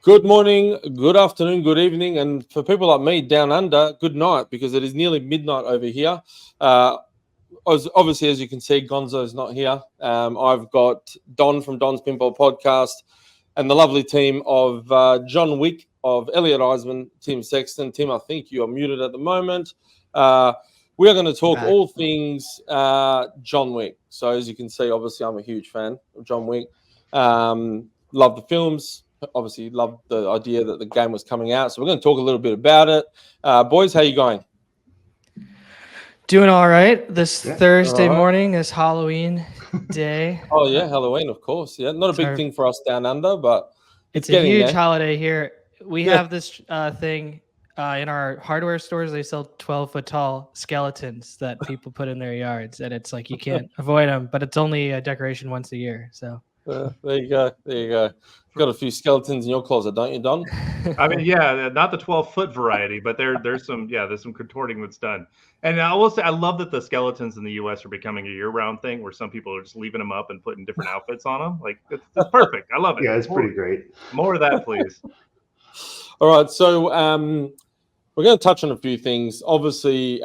Good morning, good afternoon, good evening, and for people like me down under, good night, because it is nearly midnight over here. Obviously, as you can see, Gonzo's not here. I've got Don from Don's Pinball Podcast and the lovely team of John Wick, of Elliot Eismin, Tim Sexton. Tim, I think you are muted at the moment. We are going to talk all things John Wick. So as you can see, obviously, I'm a huge fan of John Wick. Love the films. Obviously, loved the idea that the game was coming out. So we're going to talk a little bit about it. Boys, how you going? Doing all right. This Thursday morning is Halloween day. Oh, yeah, Halloween, of course. Yeah, not a big thing for us down under, but it's a huge holiday here. We have this thing in our hardware stores. They sell 12-foot tall skeletons that people put in their yards, and it's like you can't avoid them, but it's only a decoration once a year. So there you go. You've got a few skeletons in your closet, don't you, Don? I mean, yeah, not the 12-foot variety, but there's some contorting that's done. And I will say, I love that the skeletons in the U.S. are becoming a year-round thing, where some people are just leaving them up and putting different outfits on them. Like, it's perfect. I love it. Yeah, it's pretty great. More of that, please. All right, so we're going to touch on a few things. Obviously,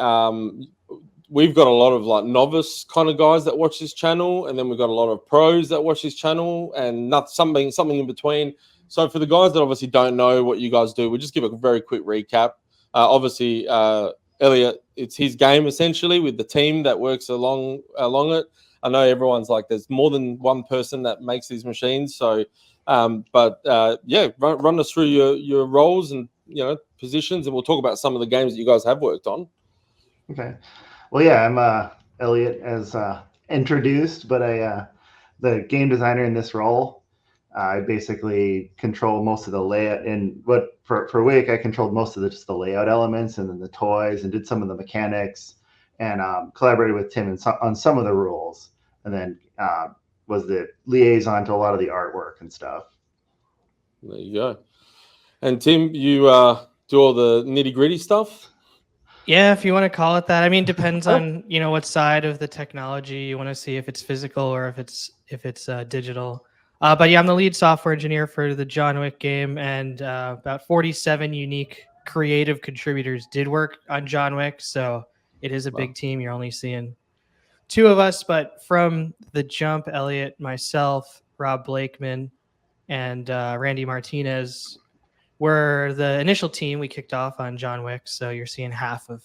we've got a lot of like novice kind of guys that watch this channel, and then we've got a lot of pros that watch this channel, and something in between. So for the guys that obviously don't know what you guys do, we'll just give a very quick recap. Obviously, Elliot, it's his game essentially with the team that works along it. I know everyone's like, there's more than one person that makes these machines. So, run us through your roles and positions, and we'll talk about some of the games that you guys have worked on. Okay. Well, yeah, I'm Elliot as introduced, but the game designer in this role. I basically control most of the layout, and for Wick, I controlled most of the layout elements, and then the toys, and did some of the mechanics, and collaborated with Tim on some of the rules, and then was the liaison to a lot of the artwork and stuff. There you go. And Tim, you do all the nitty-gritty stuff? Yeah, if you want to call it that. I mean, depends on what side of the technology you want to see, if it's physical or if it's digital. But yeah, I'm the lead software engineer for the John Wick game, and about 47 unique creative contributors did work on John Wick. So it is a big team. You're only seeing two of us, but from the jump, Elliot, myself, Rob Blakeman, and Randy Martinez were the initial team. We kicked off on John Wick. So you're seeing half of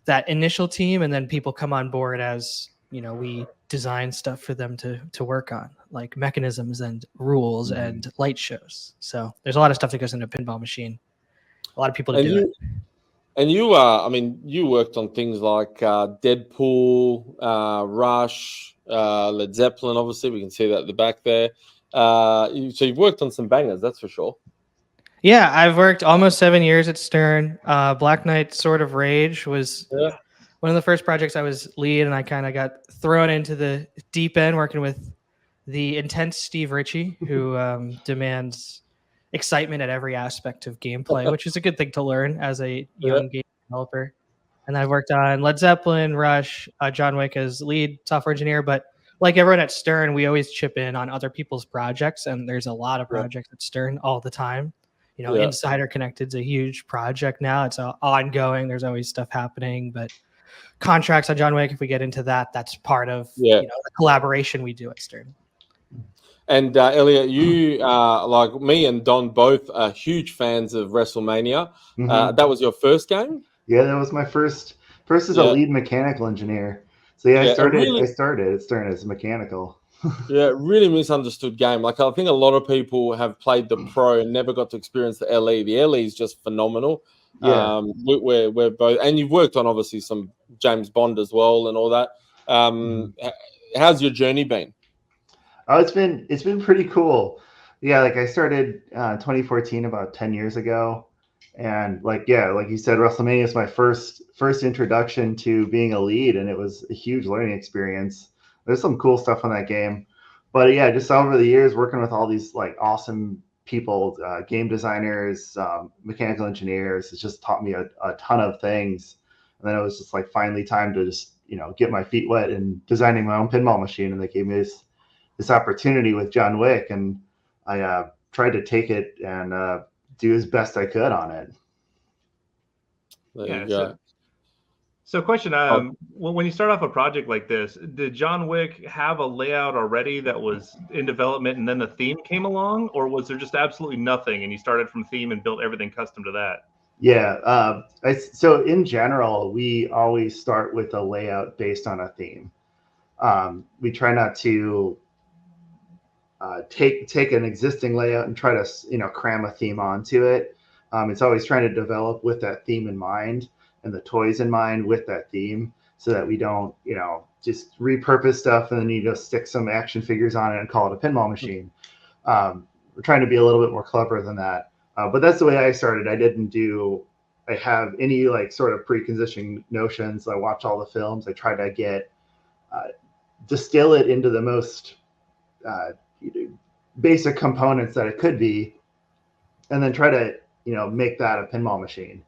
that initial team, and then people come on board as we design stuff for them to work on, like mechanisms and rules and light shows. So there's a lot of stuff that goes into a pinball machine. A lot of people do it. And you worked on things like Deadpool, Rush, Led Zeppelin. Obviously, we can see that at the back there. So you've worked on some bangers, that's for sure. Yeah, I've worked almost 7 years at Stern. Black Knight Sword of Rage was one of the first projects I was lead, and I kind of got thrown into the deep end working with the intense Steve Ritchie, who demands excitement at every aspect of gameplay, which is a good thing to learn as a young game developer. And I've worked on Led Zeppelin, Rush, John Wick as lead software engineer. But like everyone at Stern, we always chip in on other people's projects, and there's a lot of projects at Stern all the time. Insider Connected's a huge project now. It's ongoing. There's always stuff happening, but contracts on John Wick, if we get into that, that's part of the collaboration we do at Stern. And Elliot, you like me and Don both are huge fans of WrestleMania. That was your first game? Yeah, that was my first as a lead mechanical engineer. So I started at Stern as mechanical. Yeah, really misunderstood game. Like, I think a lot of people have played the Pro and never got to experience the LE. The LE is just phenomenal. Yeah. We're both, and you've worked on obviously some James Bond as well and all that. How's your journey been? Oh, it's been pretty cool. Yeah, like I started 2014, about 10 years ago, and like you said, WrestleMania is my first introduction to being a lead, and it was a huge learning experience. There's some cool stuff on that game, but yeah, just over the years working with all these like awesome people, game designers, mechanical engineers, it's just taught me a ton of things. And then it was just like finally time to just get my feet wet in designing my own pinball machine, and they gave me this opportunity with John Wick, and I tried to take it and do as best I could on it. There you go. So question, when you start off a project like this, did John Wick have a layout already that was in development and then the theme came along, or was there just absolutely nothing and you started from theme and built everything custom to that? Yeah. So in general, we always start with a layout based on a theme. We try not to take an existing layout and try to, cram a theme onto it. It's always trying to develop with that theme in mind and the toys in mind with that theme, so that we don't, just repurpose stuff and then you just stick some action figures on it and call it a pinball machine. We're trying to be a little bit more clever than that. But that's the way I started. I have any sort of preconditioning notions. I watch all the films. I try to distill it into the most basic components that it could be, and then try to, make that a pinball machine.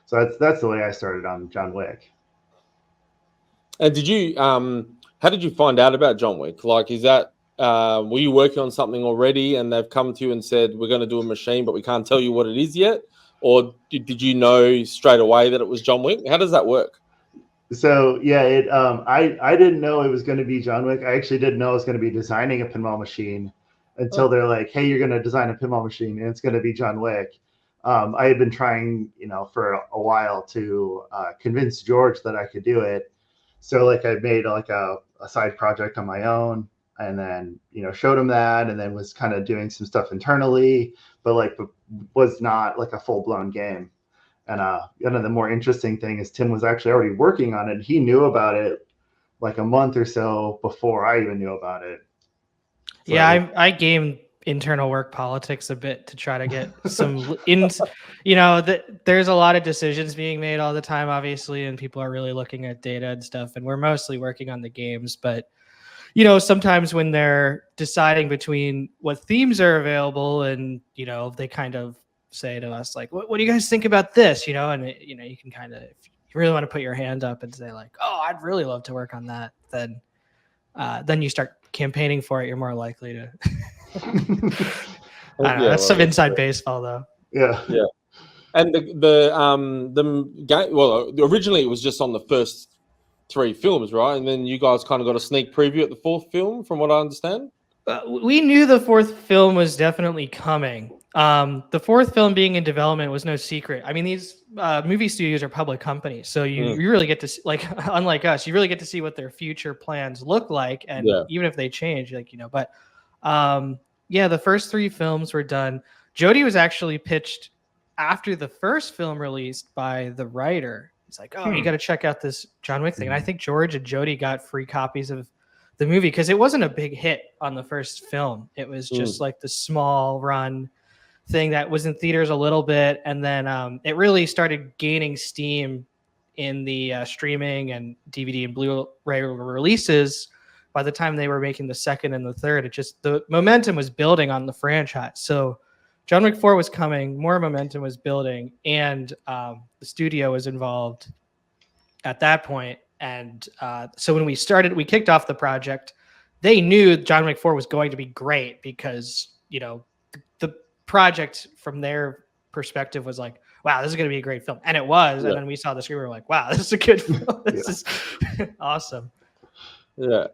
So that's the way I started on John Wick. And did you, how did you find out about John Wick? Is that, were you working on something already and they've come to you and said, we're going to do a machine, but we can't tell you what it is yet? Or did you know straight away that it was John Wick? How does that work? So yeah, I didn't know it was going to be John Wick. I actually didn't know I was going to be designing a pinball machine until they're like, hey, you're going to design a pinball machine and it's going to be John Wick. I had been trying, for a while to convince George that I could do it. So I made a side project on my own, and then, showed him that, and then was kind of doing some stuff internally, but was not a full blown game. And the more interesting thing is Tim was actually already working on it. He knew about it a month or so before I even knew about it. So yeah, I gamed internal work politics a bit to try to get some there's a lot of decisions being made all the time, obviously, and people are really looking at data and stuff, and we're mostly working on the games. But sometimes when they're deciding between what themes are available, and they kind of say to us what do you guys think about this, and you can kind of, if you really want to put your hand up and say oh, I'd really love to work on that, then you start campaigning for it. You're more likely to I don't know, that's some inside baseball though. Yeah. And the game, well, originally it was just on the first 3 films, right? And then you guys kind of got a sneak preview at the 4th film, from what I understand. We knew the 4th film was definitely coming. The 4th film being in development was no secret. I mean, these movie studios are public companies, so you really get to see, unlike us, you really get to see what their future plans look like, and even if they change, But the first 3 films were done. Jody was actually pitched after the first film released by the writer. He's like, oh, you got to check out this John Wick thing. And I think George and Jody got free copies of the movie because it wasn't a big hit on the first film. It was just the small run thing that was in theaters a little bit. And then it really started gaining steam in the streaming and DVD and Blu-ray releases. By the time they were making the 2nd and the 3rd, the momentum was building on the franchise. So John Wick 4 was coming, more momentum was building, and the studio was involved at that point. And so when we kicked off the project, they knew John Wick 4 was going to be great because, the project from their perspective was wow, this is going to be a great film. And it was. Yeah. And then we saw the screen, we were like, wow, this is a good film. This is awesome. Yeah.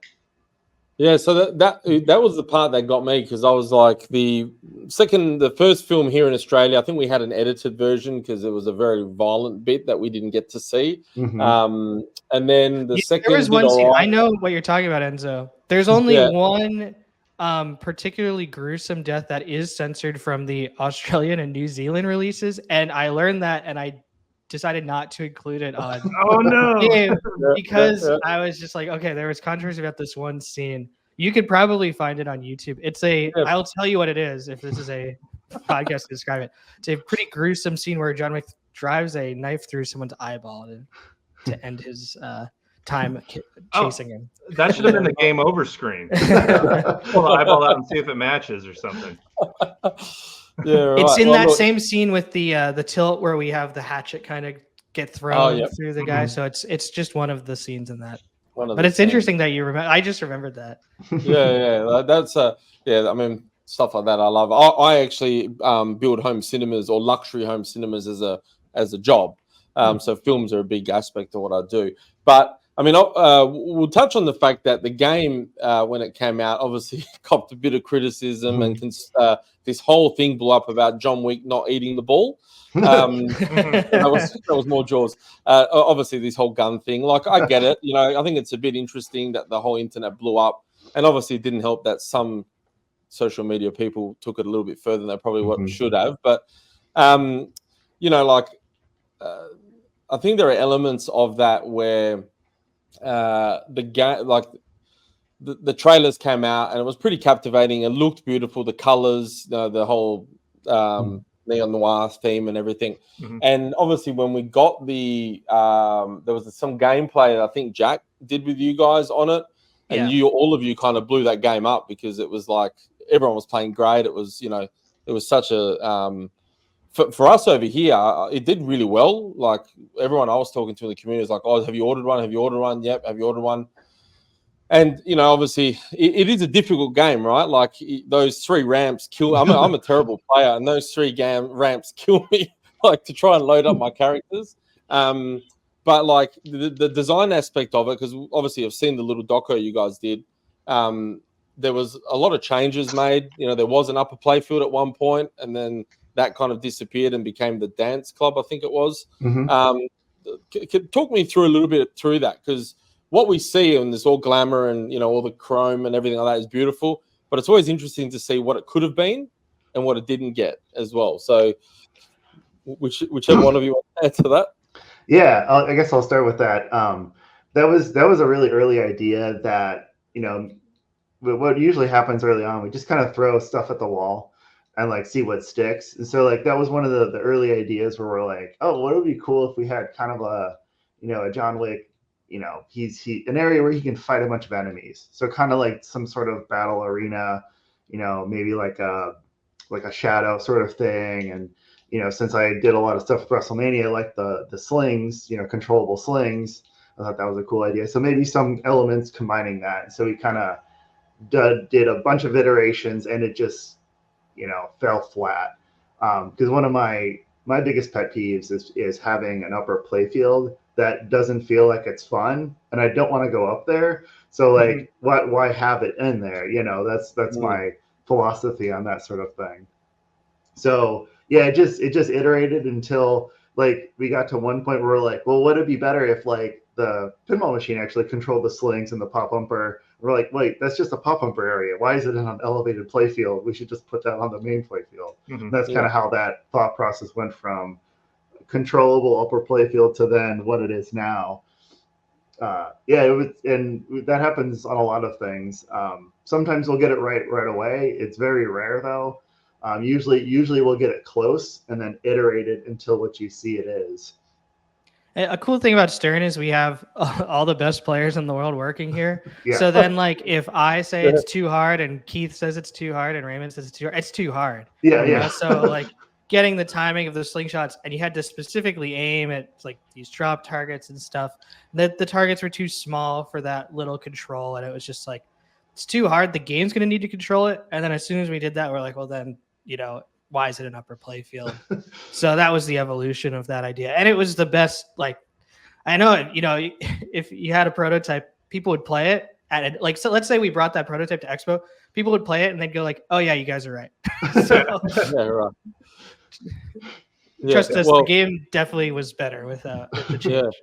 Yeah, so that was the part that got me, because I was like, the first film here in Australia, I think we had an edited version because it was a very violent bit that we didn't get to see. Mm-hmm. And then the second, there was one scene. I know what you're talking about, Enzo. There's only one particularly gruesome death that is censored from the Australian and New Zealand releases, and I learned that, and I decided not to include it on game because I was just okay, there was controversy about this one scene. You could probably find it on YouTube. I'll tell you what it is if this is a podcast to describe it. It's a pretty gruesome scene where John Wick drives a knife through someone's eyeball to end his time chasing him. That should have been the game over screen. Pull the eyeball out and see if it matches or something. Yeah, right. It's in that same scene with the tilt where we have the hatchet kind of get thrown through the guy. So it's just one of the scenes in that. But it's interesting that you remember. I just remembered that. Yeah, that's I mean, stuff like that. I love. I actually build home cinemas or luxury home cinemas as a job. So films are a big aspect of what I do. But I mean, we'll touch on the fact that the game, when it came out, obviously copped a bit of criticism, and this whole thing blew up about John Wick not eating the ball. That was more Jaws. Obviously, this whole gun thing, like, I get it. You know, I think it's a bit interesting that the whole internet blew up, and obviously it didn't help that some social media people took it a little bit further than they probably should have. But you know, like, I think there are elements of that where the game, like the trailers came out and it was pretty captivating. It looked beautiful, the colors, the whole neon noir theme and everything. And obviously when we got the there was some gameplay that I think Jack did with you guys on it, and all of you kind of blew that game up because it was like everyone was playing great. It was, you know, it was such a for us over here, it did really well. Like, everyone I was talking to in the community was like, "Oh, have you ordered one? Have you ordered one? Yep, have you ordered one?" And, you know, obviously it is a difficult game, right? Like, those 3 ramps kill. I'm a terrible player, and those 3 ramps kill me. Like, to try and load up my characters. But like the design aspect of it, because obviously I've seen the little doco you guys did. There was a lot of changes made. You know, there was an upper playfield at one point, and then that kind of disappeared and became the dance club, I think it was. Talk me through a little bit through that, because what we see in this all glamour and, you know, all the chrome and everything like that is beautiful, but it's always interesting to see what it could have been and what it didn't get as well. So whichever one of you want to answer that. Yeah, I guess I'll start with that. That was a really early idea that, you know, what usually happens early on, we just kind of throw stuff at the wall and like see what sticks. And so like that was one of the early ideas where we're like, oh, what would be cool if we had kind of a, you know, a John Wick, you know, he's an area where he can fight a bunch of enemies. So kind of like some sort of battle arena, you know, maybe like a shadow sort of thing. And, you know, since I did a lot of stuff with WrestleMania, like the slings, you know, controllable slings, I thought that was a cool idea. So maybe some elements combining that. And so we kind of did a bunch of iterations, and it just, you know, fell flat. Because one of my biggest pet peeves is having an upper playfield that doesn't feel like it's fun, and I don't want to go up there. So like, why have it in there? You know, that's my philosophy on that sort of thing. So yeah, it just iterated until like we got to one point where we're like, well, would it be better if like the pinball machine actually controlled the slings and the pop bumper? We're like, wait, that's just a pop bumper area. Why is it in an elevated playfield? We should just put that on the main playfield. That's kind of how that thought process went from controllable upper playfield to then what it is now. It was, and that happens on a lot of things. Sometimes we'll get it right away. It's very rare though. Usually we'll get it close and then iterate it until what you see it is. A cool thing about Stern is we have all the best players in the world working here. So then, like, if I say it's too hard and Keith says it's too hard and Raymond says it's too hard. Yeah. So like getting the timing of the slingshots, and you had to specifically aim at like these drop targets and stuff. That the targets were too small for that little control, and it was just like, it's too hard. The game's going to need to control it. And then as soon as we did that, we're like, well, then, you know, why is it an upper playfield? So that was the evolution of that idea. And it was the best. Like, I know, you know, if you had a prototype, people would play it at it. Like, so let's say we brought that prototype to Expo, people would play it and they'd go like, oh yeah, you guys are right. So, right. Trust us, the game definitely was better with the change.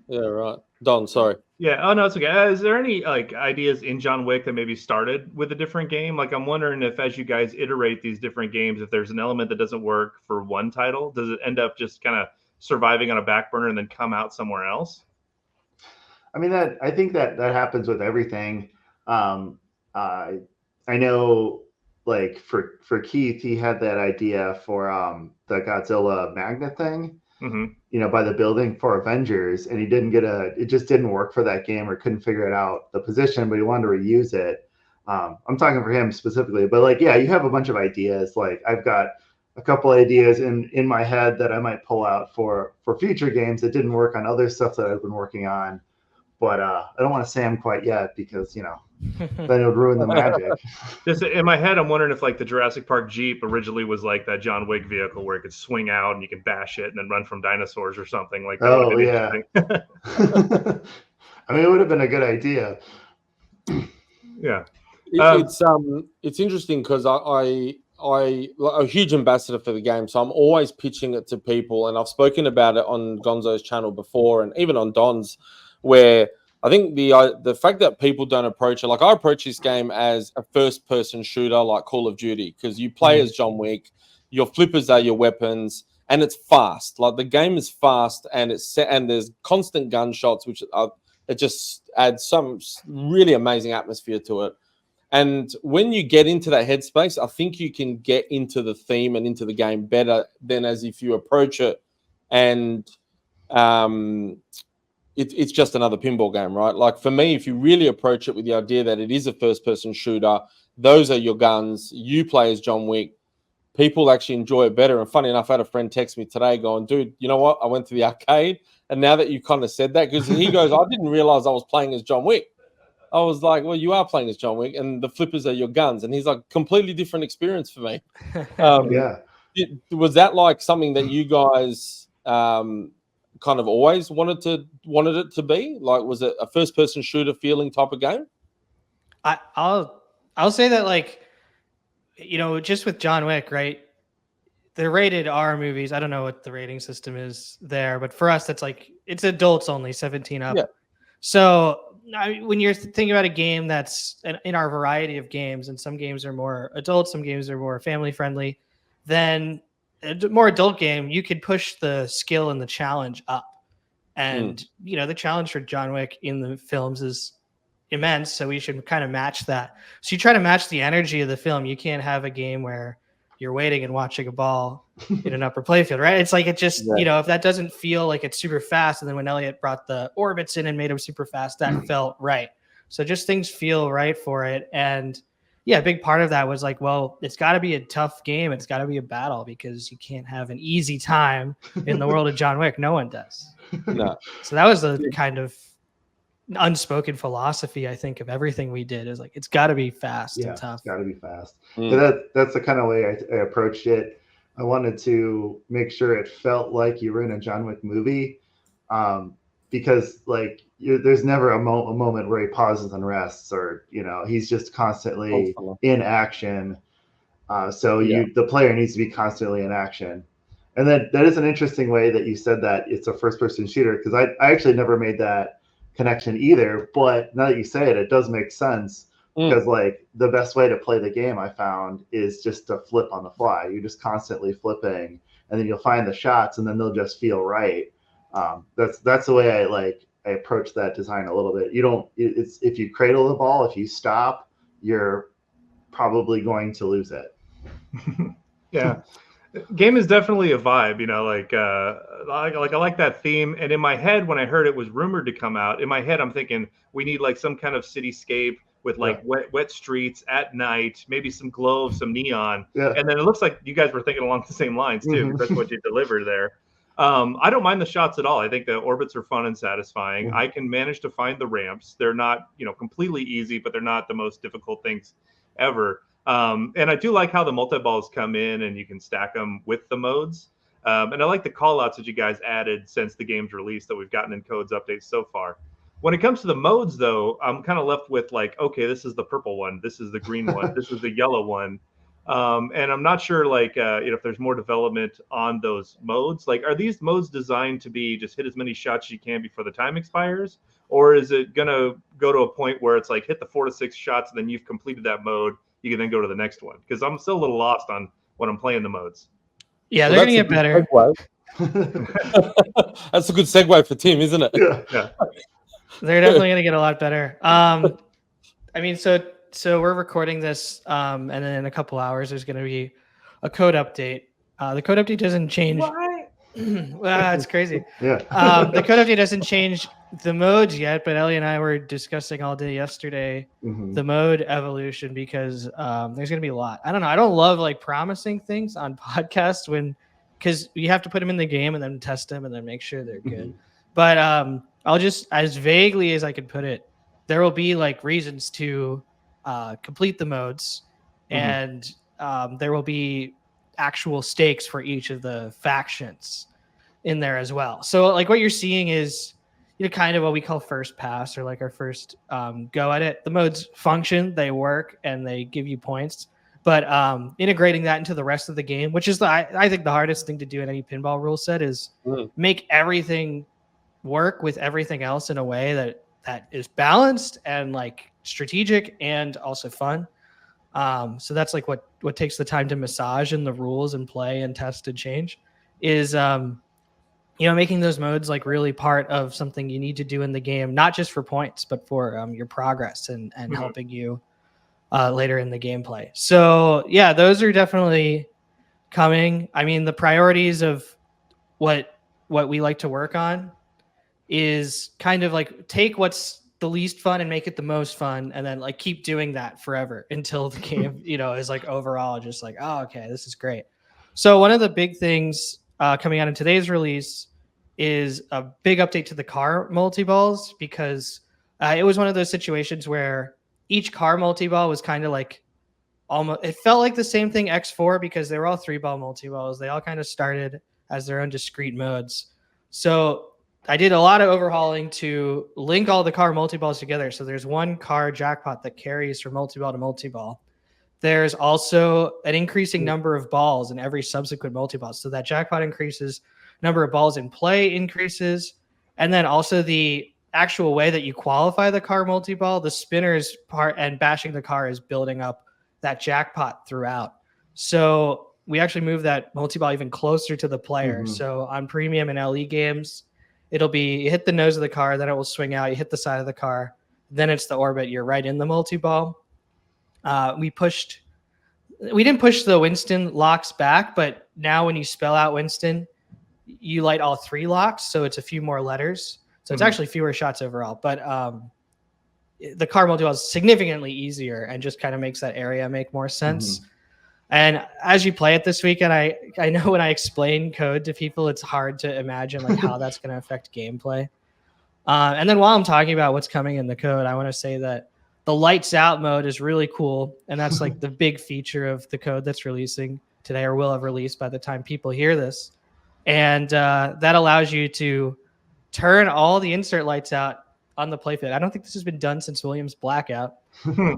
Yeah, right. Don, sorry. Yeah. Oh no, it's okay. Is there any like ideas in John Wick that maybe started with a different game? Like, I'm wondering if as you guys iterate these different games, if there's an element that doesn't work for one title, does it end up just kind of surviving on a back burner and then come out somewhere else? I mean, I think that happens with everything. I know, like for Keith, he had that idea for the Godzilla magnet thing. You know, by the building for Avengers, and he didn't get it just didn't work for that game, or couldn't figure it out, the position, but he wanted to reuse it. I'm talking for him specifically, but like, yeah, you have a bunch of ideas. Like, I've got a couple ideas in my head that I might pull out for future games that didn't work on other stuff that I've been working on. but I don't want to say them quite yet because then it would ruin the magic. Just in my head, I'm wondering if like the Jurassic Park Jeep originally was like that John Wick vehicle where it could swing out and you could bash it and then run from dinosaurs or something like that. Oh yeah. I mean, it would have been a good idea. Yeah. It's interesting because I'm a huge ambassador for the game, so I'm always pitching it to people, and I've spoken about it on Gonzo's channel before, and even on Don's, where I think the fact that people don't approach it, like I approach this game as a first-person shooter, like Call of Duty, because you play as John Wick, your flippers are your weapons, and it's fast. Like the game is fast, and and there's constant gunshots, which it just adds some really amazing atmosphere to it. And when you get into that headspace, I think you can get into the theme and into the game better than as if you approach it and it's just another pinball game, right? Like for me, if you really approach it with the idea that it is a first-person shooter, those are your guns, you play as John Wick, people actually enjoy it better. And funny enough, I had a friend text me today going, dude, you know what? I went to the arcade, and now that you kind of said that, because he goes, I didn't realize I was playing as John Wick. I was like, well, you are playing as John Wick, and the flippers are your guns. And he's like, completely different experience for me. Yeah. Was that like something that you guys kind of always wanted it to be? Like, was it a first-person shooter feeling type of game? I'll say that, like, just with John Wick, right? The rated R movies, I don't know what the rating system is there, but for us, that's like, it's adults only, 17 up. Yeah. So when you're thinking about a game that's in our variety of games, and some games are more adult, some games are more family friendly, then a more adult game, you could push the skill and the challenge up. And, the challenge for John Wick in the films is immense. So we should kind of match that. So you try to match the energy of the film. You can't have a game where you're waiting and watching a ball in an upper playfield, right? It's like, it just, if that doesn't feel like it's super fast. And then when Elliot brought the orbits in and made them super fast, that felt right. So just things feel right for it. And yeah, a big part of that was like, well, it's got to be a tough game. It's got to be a battle, because you can't have an easy time in the world of John Wick. No one does. No. So that was the kind of unspoken philosophy, I think, of everything we did, is like, it's got to be fast and tough. It's got to be fast. So that's the kind of way I approached it. I wanted to make sure it felt like you were in a John Wick movie, because like there's never a moment where he pauses and rests, or he's just constantly in action. The player needs to be constantly in action. And then that is an interesting way that you said that it's a first-person shooter, because I actually never made that connection either. But now that you say it, it does make sense, because like the best way to play the game, I found, is just to flip on the fly. You're just constantly flipping, and then you'll find the shots, and then they'll just feel right. That's the way I approach that design a little bit. It's if you cradle the ball, if you stop, you're probably going to lose it. Yeah. Game is definitely a vibe, I like that theme. And in my head, when I heard it was rumored to come out, in my head, I'm thinking we need like some kind of cityscape with like wet streets at night, maybe some glow of some neon. Yeah. And then it looks like you guys were thinking along the same lines too, because that's what you delivered there. I don't mind the shots at all. I think the orbits are fun and satisfying. I can manage to find the ramps. They're not, completely easy, but they're not the most difficult things ever. And I do like how the multi-balls come in and you can stack them with the modes. And I like the callouts that you guys added since the game's release that we've gotten in codes updates so far. When it comes to the modes, though, I'm kind of left with like, okay, this is the purple one. This is the green one. This is the yellow one. And I'm not sure, like, if there's more development on those modes. Like, are these modes designed to be just hit as many shots as you can before the time expires? Or is it going to go to a point where it's like hit the 4 to 6 shots and then you've completed that mode? You can then go to the next one, because I'm still a little lost on when I'm playing the modes. Yeah, they're going to get better. That's a good segue for Tim, isn't it? Yeah. They're definitely going to get a lot better. I mean, so we're recording this, and then in a couple hours, there's going to be a code update. The code update doesn't change. Wow, it's crazy. Yeah. The code update doesn't change the modes yet, but Ellie and I were discussing all day yesterday the mode evolution, because there's going to be a lot. I don't know. I don't love like promising things on podcasts because you have to put them in the game and then test them and then make sure they're good. But I'll just, as vaguely as I could put it, there will be like reasons to complete the modes, and there will be actual stakes for each of the factions in there as well. So like what you're seeing is, you know, kind of what we call first pass, or like our first go at it. The modes function, they work, and they give you points. But integrating that into the rest of the game, which is I think the hardest thing to do in any pinball rule set, is make everything work with everything else in a way that is balanced and like strategic and also fun. So that's like what takes the time to massage in the rules and play and test and change is, you know, making those modes like really part of something you need to do in the game, not just for points, but for your progress and helping you later in the gameplay. So yeah, those are definitely coming. I mean, the priorities of what we like to work on is kind of like take what's the least fun and make it the most fun, and then like keep doing that forever until the game, you know, is like overall just like, oh, okay, this is great. So one of the big things coming out in today's release is a big update to the car multi-balls, because it was one of those situations where each car multi-ball was kind of like almost, it felt like the same thing X4, because they were all 3-ball multi-balls. They all kind of started as their own discrete modes. So I did a lot of overhauling to link all the car multi-balls together. So there's one car jackpot that carries from multi-ball to multi-ball. There's also an increasing number of balls in every subsequent multi-ball. So that jackpot increases, number of balls in play increases. And then also the actual way that you qualify the car multi-ball, the spinners part and bashing the car is building up that jackpot throughout. So we actually move that multi-ball even closer to the player. So on premium and LE games, it'll be, you hit the nose of the car, then it will swing out, you hit the side of the car, then it's the orbit, you're right in the multi-ball. We didn't push the Winston locks back, but now when you spell out Winston, you light all 3 locks, so it's a few more letters. So it's actually fewer shots overall. But the car multi-ball is significantly easier and just kind of makes that area make more sense. And as you play it this weekend, I know when I explain code to people, it's hard to imagine like how that's going to affect gameplay. And then while I'm talking about what's coming in the code, I want to say that the lights out mode is really cool. And that's like the big feature of the code that's releasing today, or will have released by the time people hear this. And that allows you to turn all the insert lights out on the playfield. I don't think this has been done since Williams Blackout.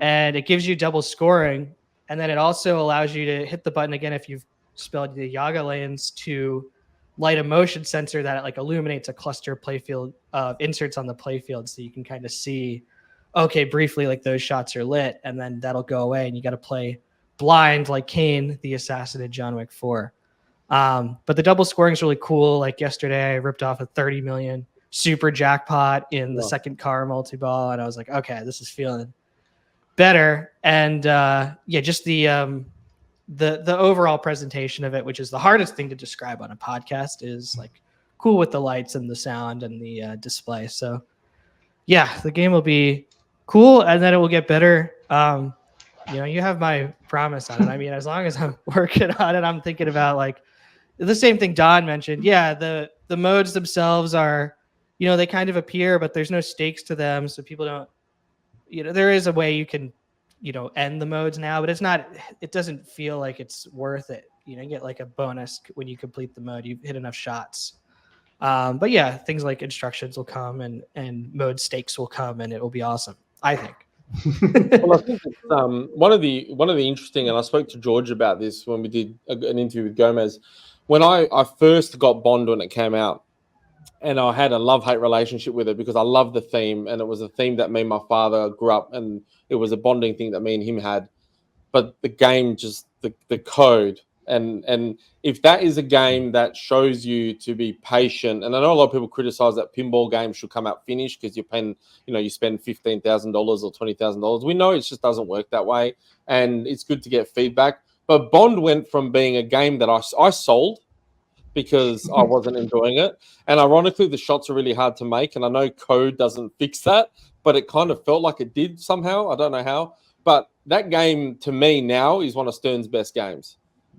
And it gives you double scoring. And then it also allows you to hit the button again if you've spelled the Yaga lanes to light a motion sensor that like illuminates a cluster playfield of inserts on the playfield, so you can kind of see, okay, briefly like those shots are lit, and then that'll go away, and you got to play blind like Kane, the assassin in John Wick 4. But the double scoring is really cool. Like yesterday, I ripped off a 30 million super jackpot in the second car multi-ball, and I was like, okay, this is feeling better. And yeah, just the overall presentation of it, which is the hardest thing to describe on a podcast, is like cool with the lights and the sound and the display. So yeah, the game will be cool, and then it will get better. You know, you have my promise on it. I mean, as long as I'm working on it, I'm thinking about like the same thing Don mentioned. Yeah, the modes themselves are, you know, they kind of appear, but there's no stakes to them, so people don't, you know, there is a way you can, you know, end the modes now, but it doesn't feel like it's worth it. You know, you get like a bonus when you complete the mode, you've hit enough shots. But yeah, things like instructions will come and mode stakes will come, and it will be awesome, I think. Well, I think it's, one of the interesting, and I spoke to George about this when we did an interview with Gomez. When I first got Bond when it came out, and I had a love-hate relationship with it because I love the theme, and it was a theme that me and my father grew up, and it was a bonding thing that me and him had. But the game, just the code, and if that is a game that shows you to be patient, and I know a lot of people criticize that pinball games should come out finished because you're paying, you know, you spend $15,000 or $20,000. We know it just doesn't work that way, and it's good to get feedback. But Bond went from being a game that I sold because I wasn't enjoying it. And ironically, the shots are really hard to make. And I know code doesn't fix that, but it kind of felt like it did somehow. I don't know how. But that game, to me, now is one of Stern's best games.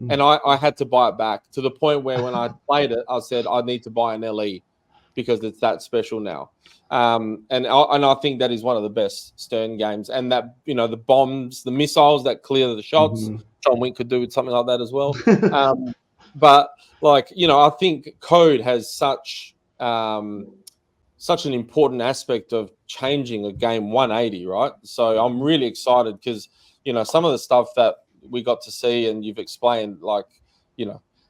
And I had to buy it back to the point where when I played it, I said, I need to buy an LE because it's that special now. And I think that is one of the best Stern games. And that, the bombs, the missiles that clear the shots, John Wick could do with something like that as well. But I think code has such an important aspect of changing a game 180, right? So I'm really excited because, some of the stuff that we got to see and you've explained,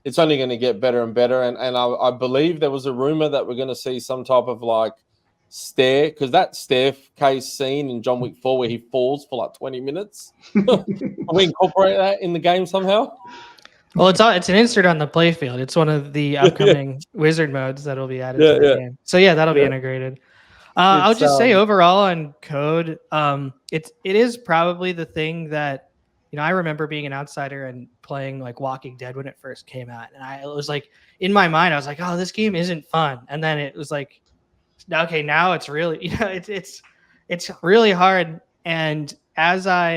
it's only going to get better and better. And I believe there was a rumor that we're going to see some type of stair, because that staircase scene in John Wick 4 where he falls for 20 minutes. Can we incorporate that in the game somehow? Well, it's an insert on the playfield. It's one of the upcoming wizard modes that'll be added to the game. So that'll be integrated. I'll just say overall on code, it is probably the thing that I remember being an outsider and playing Walking Dead when it first came out, and it was in my mind I was like, oh, this game isn't fun, and then it was okay, now it's really it's really hard. And as I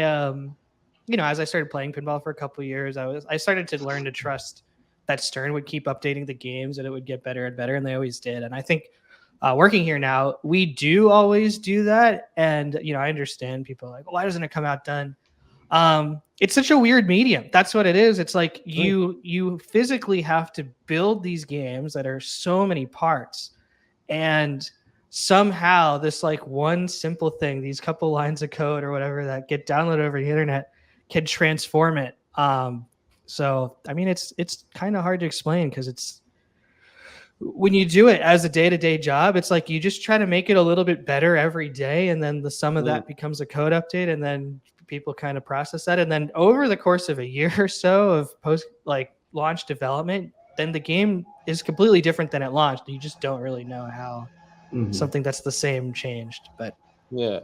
as I started playing pinball for a couple of years, I started to learn to trust that Stern would keep updating the games and it would get better and better, and they always did. And I think working here now, we do always do that. And I understand people are why doesn't it come out done? It's such a weird medium. That's what it is. It's you physically have to build these games that are so many parts, and somehow this one simple thing, these couple lines of code or whatever that get downloaded over the internet, can transform it. So I mean, it's kind of hard to explain because it's when you do it as a day-to-day job, it's you just try to make it a little bit better every day, and then the sum of that becomes a code update, and then people kind of process that, and then over the course of a year or so of post launch development, then the game is completely different than it launched. You just don't really know how something that's the same changed. But and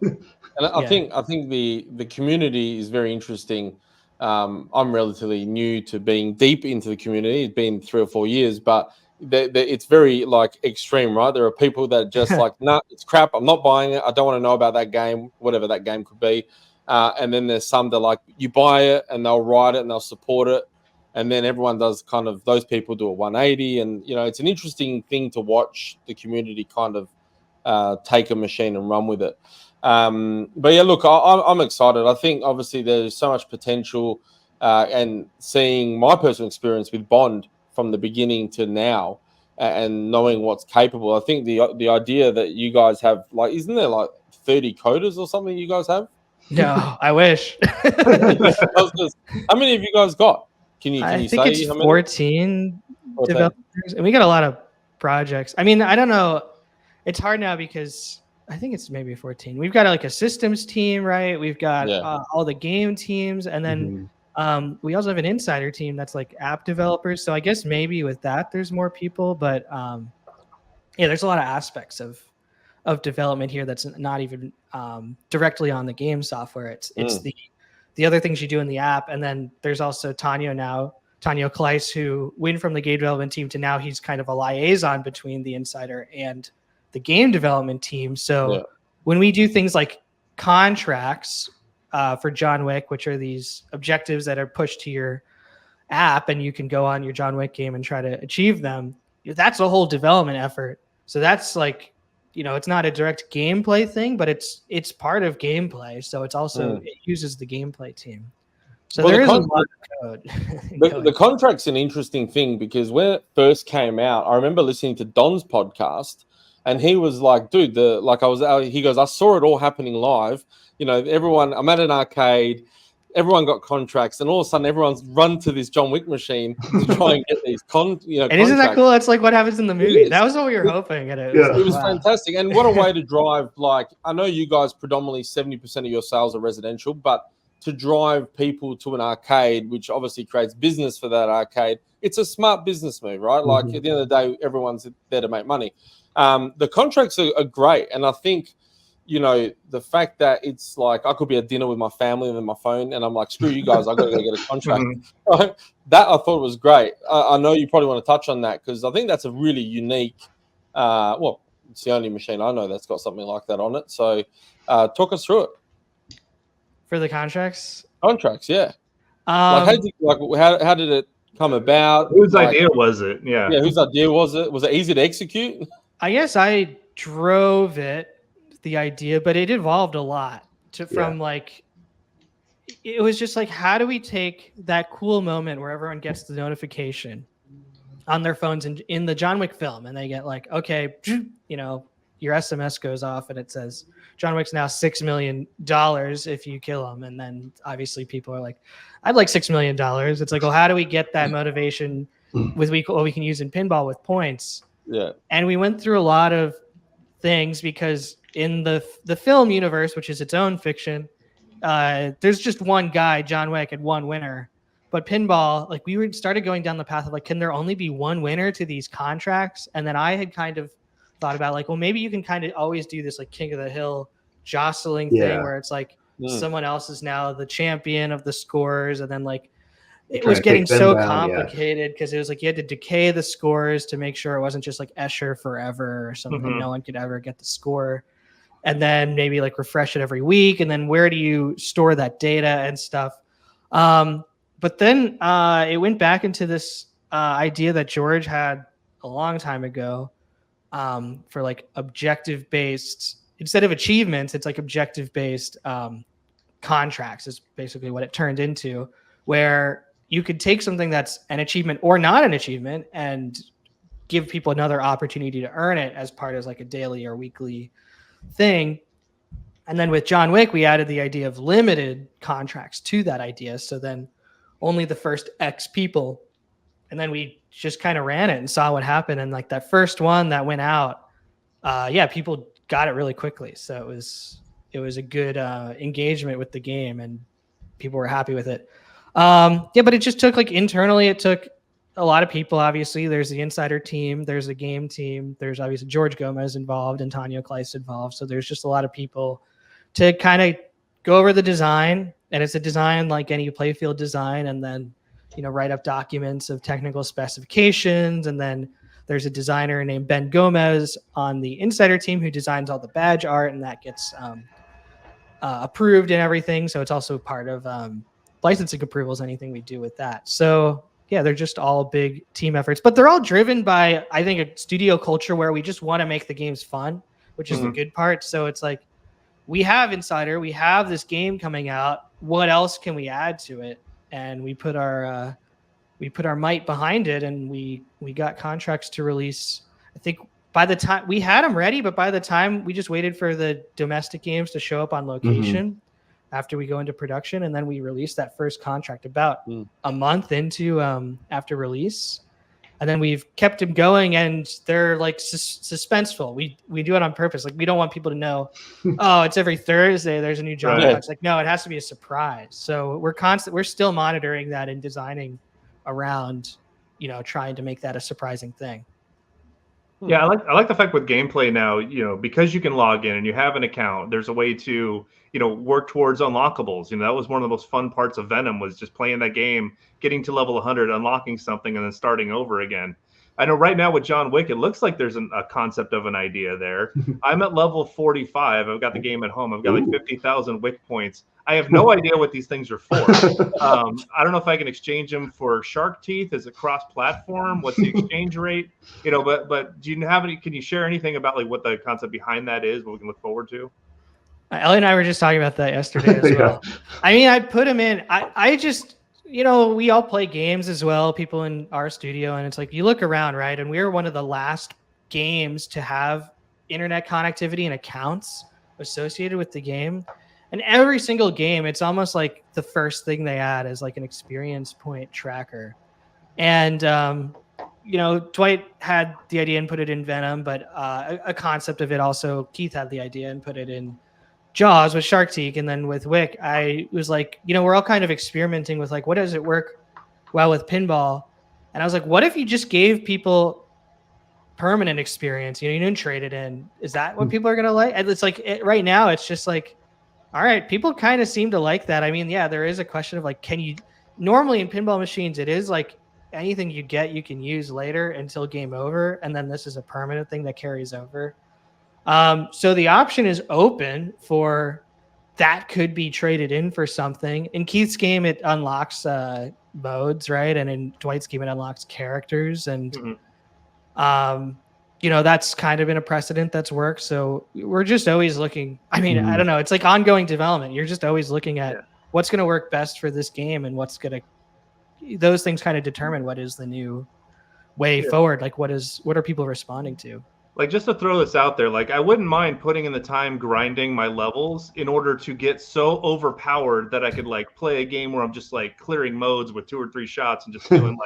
I think the community is very interesting. I'm relatively new to being deep into the community. It's been 3 or 4 years, but it's very extreme, right? There are people that just nah, it's crap, I'm not buying it, I don't want to know about that game, whatever that game could be. And then there's some that you buy it and they'll write it and they'll support it. And then everyone does those people do a 180. And, it's an interesting thing to watch the community kind of take a machine and run with it. But yeah, look, I'm excited. I think obviously there's so much potential, and seeing my personal experience with Bond from the beginning to now and knowing what's capable. I think the idea that you guys have, isn't there 30 coders or something you guys have? No, I wish. How many have you guys got? Can you I think say it's how many? 14 developers, and we got a lot of projects. I mean, I don't know. It's hard now because I think it's maybe 14. We've got a systems team, right? We've got all the game teams, and then we also have an insider team that's app developers. So I guess maybe with that there's more people, but there's a lot of aspects of development here that's not even directly on the game software. It's the other things you do in the app, and then there's also Tanyo Kleiss, who went from the game development team to now he's kind of a liaison between the insider and the game development team. So when we do things like contracts for John Wick, which are these objectives that are pushed to your app, and you can go on your John Wick game and try to achieve them, that's a whole development effort. So that's it's not a direct gameplay thing, but it's part of gameplay. So it's also it uses the gameplay team. So there is a lot of code. The contract's an interesting thing because when it first came out, I remember listening to Don's podcast, and he was like, dude, he goes, I saw it all happening live. Everyone, I'm at an arcade, everyone got contracts, and all of a sudden everyone's run to this John Wick machine to try and get these And isn't that cool? That's what happens in the movie. That was what we were hoping. And it was fantastic. And what a way to drive. I know you guys predominantly 70% of your sales are residential, but to drive people to an arcade, which obviously creates business for that arcade, it's a smart business move, right? At the end of the day, everyone's there to make money. The contracts are great. And I think, the fact that it's I could be at dinner with my family and then my phone, and I'm like, screw you guys, I got to go get a contract. That I thought was great. I know you probably want to touch on that because I think that's a really unique, it's the only machine I know that's got something like that on it. So talk us through it. For the contracts? Contracts, yeah. How did it come about? Whose idea was it? Yeah. Yeah, whose idea was it? Was it easy to execute? I guess I drove the idea, but it evolved a lot from like, it was just like, how do we take that cool moment where everyone gets the notification on their phones in the John Wick film, and they get like, okay, your SMS goes off and it says John Wick's now $6 million if you kill him. And then obviously people are like, I'd like $6 million. It's like, well, how do we get that motivation with what we can use in pinball with points? Yeah. And we went through a lot of things because in the film universe, which is its own fiction, there's just one guy, John Wick, and one winner. But pinball, like we started going down the path of like, can there only be one winner to these contracts? And then I had kind of thought about like, well, maybe you can kind of always do this like King of the Hill jostling thing where it's like someone else is now the champion of the scores. And then like it was getting so complicated because it was like you had to decay the scores to make sure it wasn't just like Escher forever or something. No one could ever get the score. And then maybe like refresh it every week. And then where do you store that data and stuff? But then it went back into this idea that George had a long time ago for like objective based, instead of achievements, it's like objective based contracts is basically what it turned into, where you could take something that's an achievement or not an achievement and give people another opportunity to earn it as part of like a daily or weekly thing. And then with John Wick, we added the idea of limited contracts to that idea. So then only the first X people. And then we just kind of ran it and saw what happened. And like that first one that went out, people got it really quickly. So it was a good engagement with the game and people were happy with it. But it just took like internally, it took a lot of people. Obviously there's the insider team, there's the game team, there's obviously George Gomez involved, Antonio Kleist involved. So there's just a lot of people to kind of go over the design, and it's a design like any playfield design, and then write up documents of technical specifications. And then there's a designer named Ben Gomez on the insider team who designs all the badge art, and that gets approved and everything. So it's also part of licensing approvals, anything we do with that. So yeah, they're just all big team efforts, but they're all driven by, I think, a studio culture where we just want to make the games fun, which is the good part. So it's like, we have Insider, we have this game coming out. What else can we add to it? And we put our might behind it, and we got contracts to release. I think by the time we had them ready, but by the time we just waited for the domestic games to show up on location after we go into production, and then we released that first contract about a month into after release. And then we've kept them going, and they're like suspenseful. We do it on purpose. Like we don't want people to know, oh, it's every Thursday there's a new John Wick. It's like, no, it has to be a surprise. So we're still monitoring that and designing around, trying to make that a surprising thing. Yeah, I like the fact with gameplay now, because you can log in and you have an account, there's a way to, work towards unlockables. That was one of the most fun parts of Venom, was just playing that game, getting to level 100, unlocking something, and then starting over again. I know right now with John Wick, it looks like there's a concept of an idea there. I'm at level 45. I've got the game at home. I've got like 50,000 Wick points. I have no idea what these things are for. I don't know if I can exchange them for shark teeth. Is it cross-platform? What's the exchange rate? But do you have any? Can you share anything about like what the concept behind that is? What we can look forward to? Ellie and I were just talking about that yesterday as well. I mean, I put them in. I just, we all play games as well, people in our studio, and it's like you look around, right? And we were one of the last games to have internet connectivity and accounts associated with the game. And every single game, it's almost like the first thing they add is like an experience point tracker. And, Dwight had the idea and put it in Venom, but a concept of it also, Keith had the idea and put it in Jaws with Shark Teeth. And then with Wick, I was like, we're all kind of experimenting with like, what does it work well with pinball? And I was like, what if you just gave people permanent experience? You didn't trade it in. Is that what people are going to like? And it's like, right now, it's just like, all right, people kind of seem to like that. I mean, yeah, there is a question of like, normally in pinball machines, it is like anything you get, you can use later until game over. And then this is a permanent thing that carries over. So the option is open for that could be traded in for something. In Keith's game, it unlocks modes, right? And in Dwight's game, it unlocks characters. And that's kind of been a precedent that's worked. So we're just always looking. I mean, I don't know. It's like ongoing development. You're just always looking at what's going to work best for this game and what's going to, those things kind of determine what is the new way forward. Like what are people responding to? Like, just to throw this out there, like, I wouldn't mind putting in the time grinding my levels in order to get so overpowered that I could like play a game where I'm just like clearing modes with 2 or 3 shots and just feeling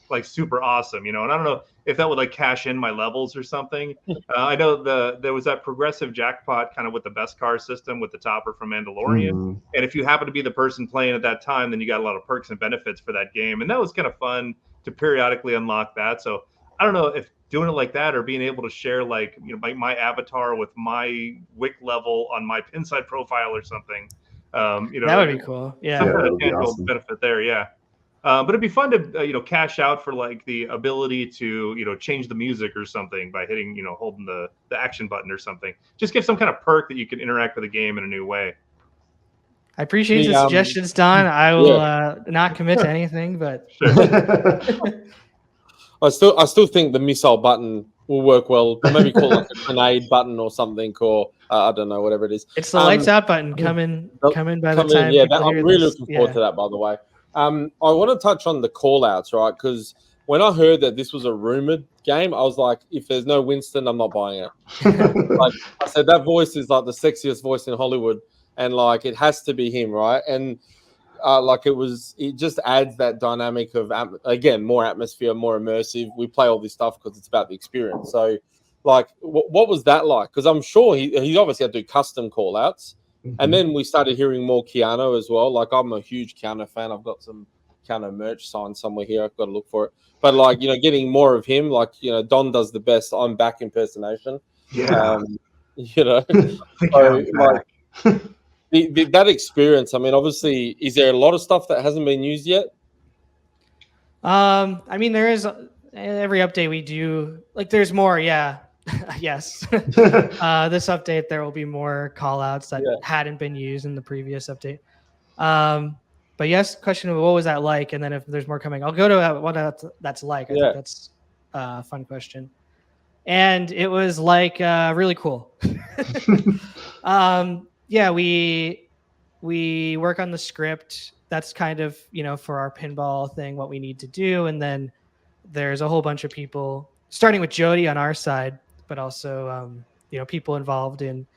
like super awesome, And I don't know if that would like cash in my levels or something. I know there was that progressive jackpot kind of with the best car system with the topper from Mandalorian. And if you happen to be the person playing at that time, then you got a lot of perks and benefits for that game. And that was kind of fun to periodically unlock that. So I don't know if doing it like that or being able to share like, my avatar with my Wick level on my Pinside profile or something. That would be cool. Yeah. Some kind of tangible benefit there. Yeah. But it'd be fun to, cash out for like the ability to, change the music or something by hitting, holding the action button or something. Just give some kind of perk that you can interact with the game in a new way. I appreciate the suggestions, Don. I will not commit to anything, but I still think the missile button will work well. Maybe call it a grenade button or something, or I don't know, whatever it is. It's the lights out button. Come in by the time. I'm really looking forward to that, by the way. I want to touch on the call-outs, right? Because when I heard that this was a rumored game, I was like, if there's no Winston, I'm not buying it. Like I said, that voice is like the sexiest voice in Hollywood, and like it has to be him, right? And it just adds that dynamic of, again, more atmosphere, more immersive. We play all this stuff because it's about the experience. So, like, what was that like? Because I'm sure he obviously had to do custom call-outs. And then we started hearing more Keanu as well. Like, I'm a huge Keanu fan. I've got some Keanu merch signed somewhere here. I've got to look for it. But, like, getting more of him, like, Don does the best I'm back impersonation. Yeah. So, like, that experience, I mean, obviously, is there a lot of stuff that hasn't been used yet? I mean, there is every update we do. Like, there's more, yeah. Yes. This update, there will be more call-outs that hadn't been used in the previous update. But yes, question of what was that like? And then if there's more coming, I'll go to what that's like. I think that's a fun question. And it was like really cool. We work on the script. That's kind of, for our pinball thing, what we need to do. And then there's a whole bunch of people, starting with Jody on our side, but also, people involved in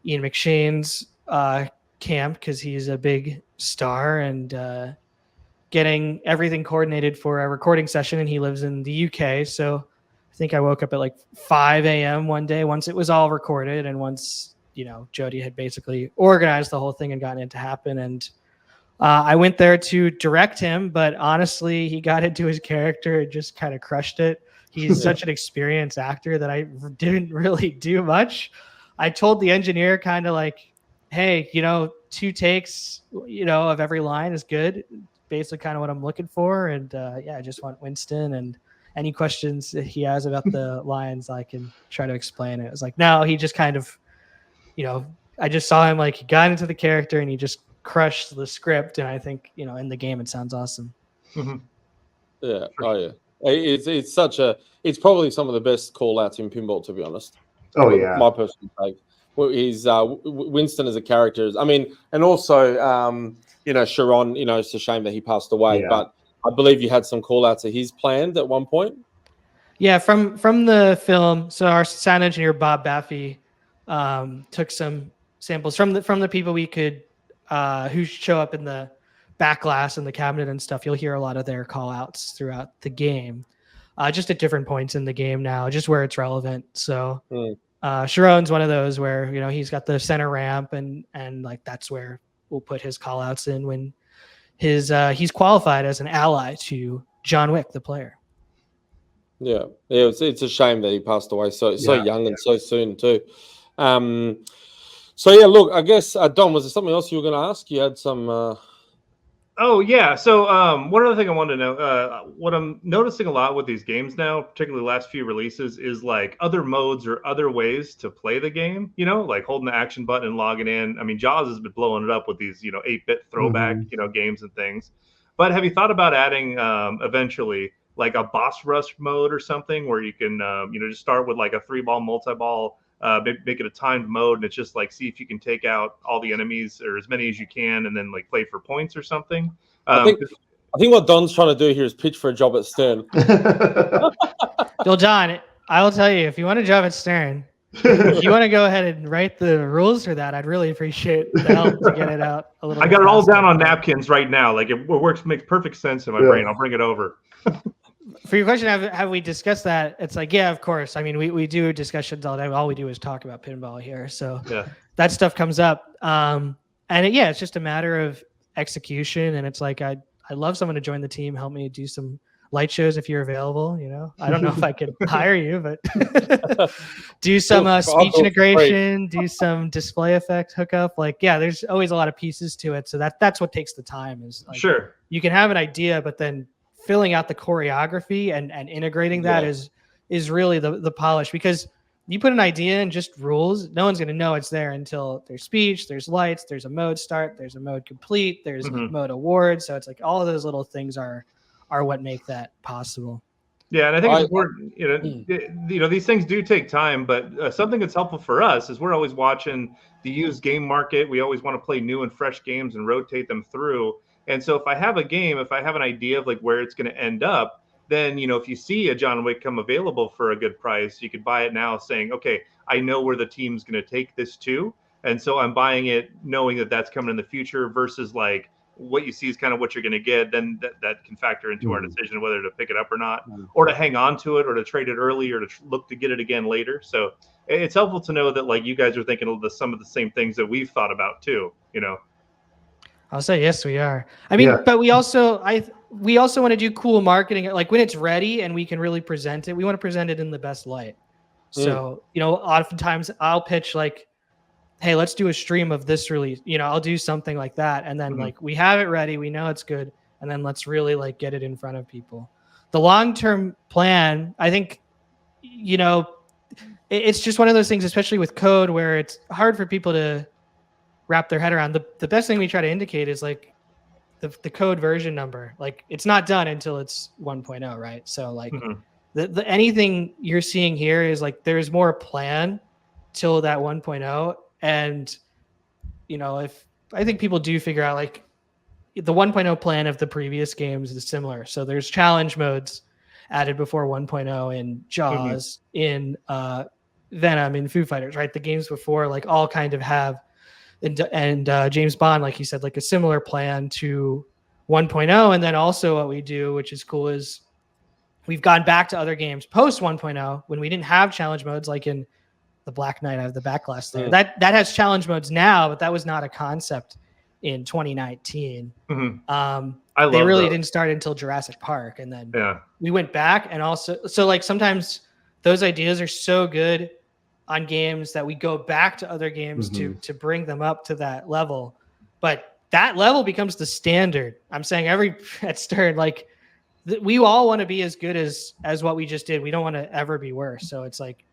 Ian McShane's camp because he's a big star, and getting everything coordinated for a recording session. And he lives in the UK. So I think I woke up at like 5 a.m. one day once it was all recorded, and once Jody had basically organized the whole thing and gotten it to happen. And I went there to direct him, but honestly, he got into his character and just kind of crushed it. He's such an experienced actor that I didn't really do much. I told the engineer kind of like, hey, 2 takes, of every line is good. Basically kind of what I'm looking for. And I just want Winston, and any questions that he has about the lines, I can try to explain it. It's like, no, he just kind of, I just saw him like he got into the character and he just crushed the script. And I think, in the game, it sounds awesome. Mm-hmm. Yeah. Oh yeah. It's probably some of the best call outs in pinball, to be honest. Oh yeah. My personal take. He's Winston as a character. I mean, and also, Sharon, it's a shame that he passed away, but I believe you had some call outs of his planned at one point. Yeah. From the film. So our sound engineer, Bob Baffy, took some samples from the people we could, who show up in the back glass and the cabinet and stuff. You'll hear a lot of their call outs throughout the game, just at different points in the game now, just where it's relevant. So Sharon's one of those where, he's got the center ramp and like, that's where we'll put his call outs in when he's qualified as an ally to John Wick, the player. Yeah. It's a shame that he passed away so young and so soon too. Look, I guess, Don, was there something else you were going to ask? You had some... Oh, yeah. So one other thing I wanted to know, what I'm noticing a lot with these games now, particularly the last few releases, is like other modes or other ways to play the game, like holding the action button and logging in. I mean, Jaws has been blowing it up with these, 8-bit throwback, games and things. But have you thought about adding eventually like a boss rush mode or something where you can, just start with like a 3-ball multi-ball, make it a timed mode, and it's just like see if you can take out all the enemies or as many as you can, and then like play for points or something. I think what Don's trying to do here is pitch for a job at Stern. Well, John, I'll tell you, if you want a job at Stern, if you want to go ahead and write the rules for that, I'd really appreciate the help to get it out a little. I got it all down on napkins right now. Like it works, makes perfect sense in my brain. I'll bring it over. For your question, have we discussed that? It's like, yeah, of course. I mean, we do discussions all the time. All we do is talk about pinball here. So that stuff comes up. It's just a matter of execution. And it's like, I'd love someone to join the team, help me do some light shows if you're available. I don't know if I could hire you, but do some speech integration, do some display effect hookup. Like, yeah, there's always a lot of pieces to it. So that's what takes the time is like, sure. You can have an idea, but then filling out the choreography and integrating that is really the polish, because you put an idea in just rules, no one's going to know it's there until there's speech, there's lights, there's a mode start, there's a mode complete, there's a mode award. So it's like all of those little things are what make that possible. Yeah, and I think it's important. These things do take time, but something that's helpful for us is we're always watching the used game market. We always want to play new and fresh games and rotate them through. And so if I have a game, if I have an idea of like where it's going to end up, then, if you see a John Wick come available for a good price, you could buy it now saying, okay, I know where the team's going to take this to. And so I'm buying it knowing that that's coming in the future versus like what you see is kind of what you're going to get. Then that can factor into our decision whether to pick it up or not, or to hang on to it, or to trade it early, or to look to get it again later. So it's helpful to know that like you guys are thinking of some of the same things that we've thought about too, I'll say yes, we are. I mean, but we also want to do cool marketing. Like when it's ready and we can really present it, we want to present it in the best light. So, oftentimes I'll pitch like, hey, let's do a stream of this release. I'll do something like that. And then like we have it ready, we know it's good. And then let's really like get it in front of people. The long-term plan, I think, it's just one of those things, especially with code, where it's hard for people to wrap their head around. The best thing we try to indicate is like the code version number. Like it's not done until it's 1.0, right? So like the anything you're seeing here is like there's more plan till that 1.0. And if I think people do figure out like the 1.0 plan of the previous games is similar. So there's challenge modes added before 1.0 in Jaws, in Venom, in Foo Fighters, right? The games before like all kind of have and James Bond, like you said, like a similar plan to 1.0. And then also what we do, which is cool, is we've gone back to other games post 1.0 when we didn't have challenge modes, like in the Black Knight. I have the back glass there. That has challenge modes now, but that was not a concept in 2019. They really didn't start until Jurassic Park. And then we went back, and also, so like sometimes those ideas are so good on games that we go back to other games to bring them up to that level. But that level becomes the standard. I'm saying at Stern, like we all want to be as good as what we just did. We don't want to ever be worse. So it's like,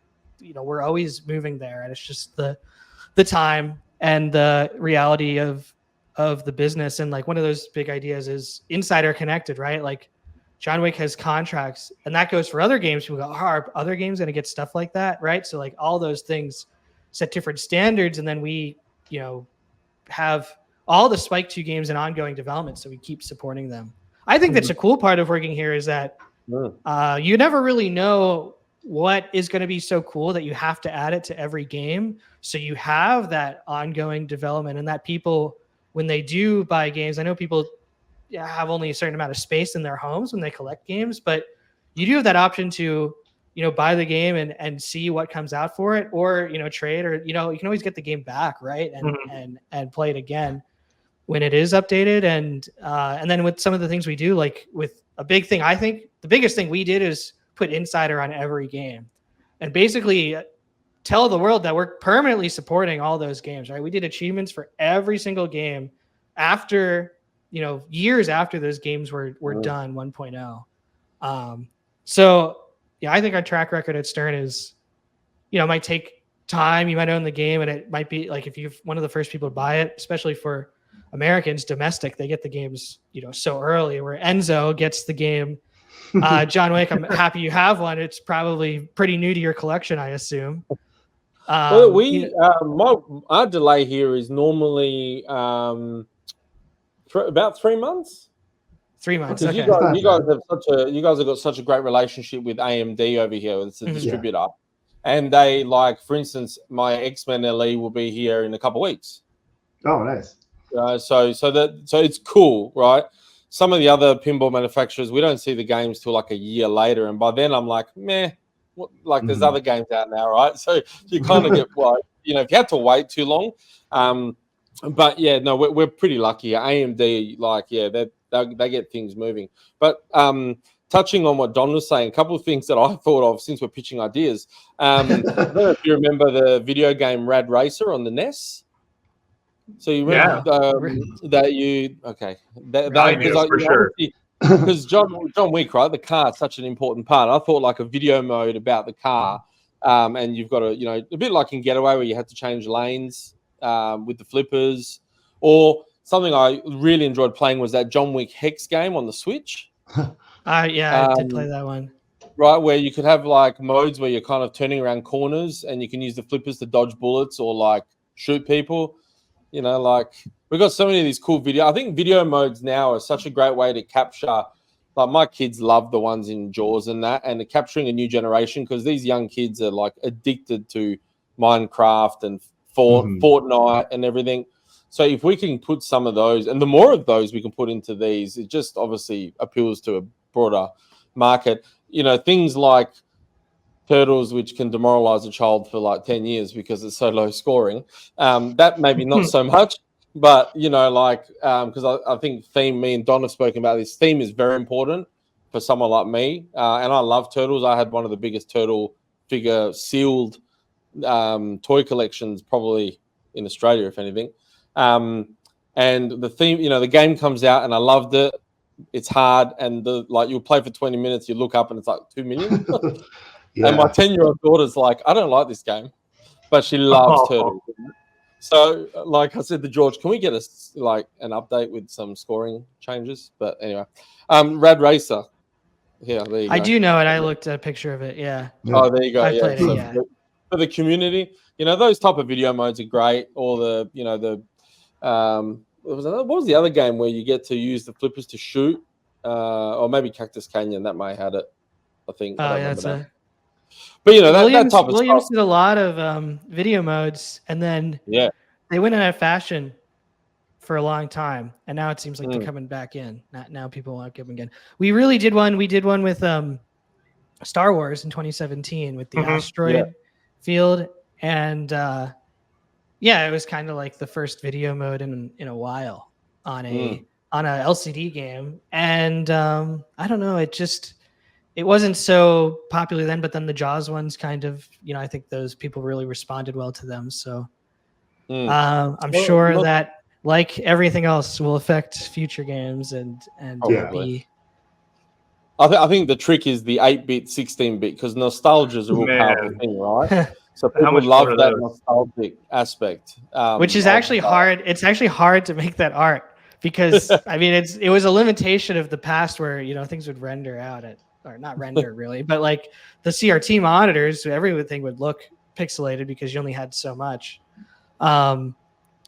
we're always moving there, and it's just the time and the reality of the business. And like one of those big ideas is insider connected, right? Like John Wick has contracts, and that goes for other games. People go, are other games going to get stuff like that? Right. So like all those things set different standards. And then we, have all the Spike 2 games in ongoing development. So we keep supporting them. I think that's a cool part of working here is that you never really know what is going to be so cool that you have to add it to every game. So you have that ongoing development, and that people, when they do buy games, I know people have only a certain amount of space in their homes when they collect games, but you do have that option to, buy the game and see what comes out for it, or, trade, or, you can always get the game back. Right. And play it again when it is updated. And then with some of the things we do, like with a big thing, I think the biggest thing we did is put Insider on every game and basically tell the world that we're permanently supporting all those games, right? We did achievements for every single game after, years after those games were done 1.0. So yeah, I think our track record at Stern is, it might take time. You might own the game, and it might be like if you're one of the first people to buy it, especially for Americans, domestic, they get the games, so early, where Enzo gets the game John Wick, I'm happy you have one. It's probably pretty new to your collection, I assume. Well, our delay here is normally about 3 months. 3 months. Because Okay. you guys have got such a great relationship with AMD over here. It's a distributor, and they for instance, my X-Men LE will be here in a couple of weeks. Oh, nice. So it's cool, right? Some of the other pinball manufacturers, we don't see the games till like a year later, and by then I'm like, meh. There's other games out now, right? So you kind of get if you had to wait too long. But yeah, no, we're pretty lucky. AMD, they get things moving. But touching on what Don was saying, a couple of things that I thought of since we're pitching ideas. I don't know if you remember the video game Rad Racer on the NES. So you remember that you for sure. Because John Wick, right? The car is such an important part. I thought like a video mode about the car, and you've got a bit like in Getaway where you had to change lanes with the flippers, or something I really enjoyed playing was that John Wick Hex game on the Switch. I did play that one. Right, where you could have like modes where you're kind of turning around corners and you can use the flippers to dodge bullets or like shoot people. We've got so many of these cool I think video modes now are such a great way to capture. Like my kids love the ones in Jaws and that, and capturing a new generation because these young kids are like addicted to Minecraft and Fortnite and everything. So if we can put some of those, and the more of those we can put into these, it just obviously appeals to a broader market. Things like Turtles, which can demoralize a child for like 10 years because it's so low scoring. That maybe not so much, but because I think theme, me and Don have spoken about this, theme is very important for someone like me. And I love Turtles. I had one of the biggest turtle figure sealed toy collections probably in Australia, if anything. And the theme, the game comes out and I loved it. It's hard. And you'll play for 20 minutes, you look up and it's like 2 million. Yeah. And my 10-year-old daughter's like, I don't like this game, but she loves Turtles. So, like I said to George, can we get an update with some scoring changes? But anyway, Rad Racer. Yeah, there you go. I do know it. I looked at a picture of it. Yeah. Oh, there you go. I played it. For the community, those type of video modes are great. Or what was the other game where you get to use the flippers to shoot? Or maybe Cactus Canyon. That may have had it. I think. Oh, yeah, that's it. But that type of Williams stuff. did a lot of video modes, and then they went out of fashion for a long time, and now it seems like they're coming back in. Now people want to give them again. We really did one. We did one with Star Wars in 2017 with the asteroid field, and it was kind of like the first video mode in a while on a LCD game, and I don't know, it wasn't so popular then, but then the Jaws ones kind of, I think those people really responded well to them. So I'm sure that, like everything else, will affect future games and be. I think the trick is the 8-bit, 16-bit, because nostalgia is a real powerful thing, right? So people love that nostalgic aspect. Which is actually hard. It's actually hard to make that art because, it was a limitation of the past where, things would render out or not render really, but like the CRT monitors, everything would look pixelated because you only had so much.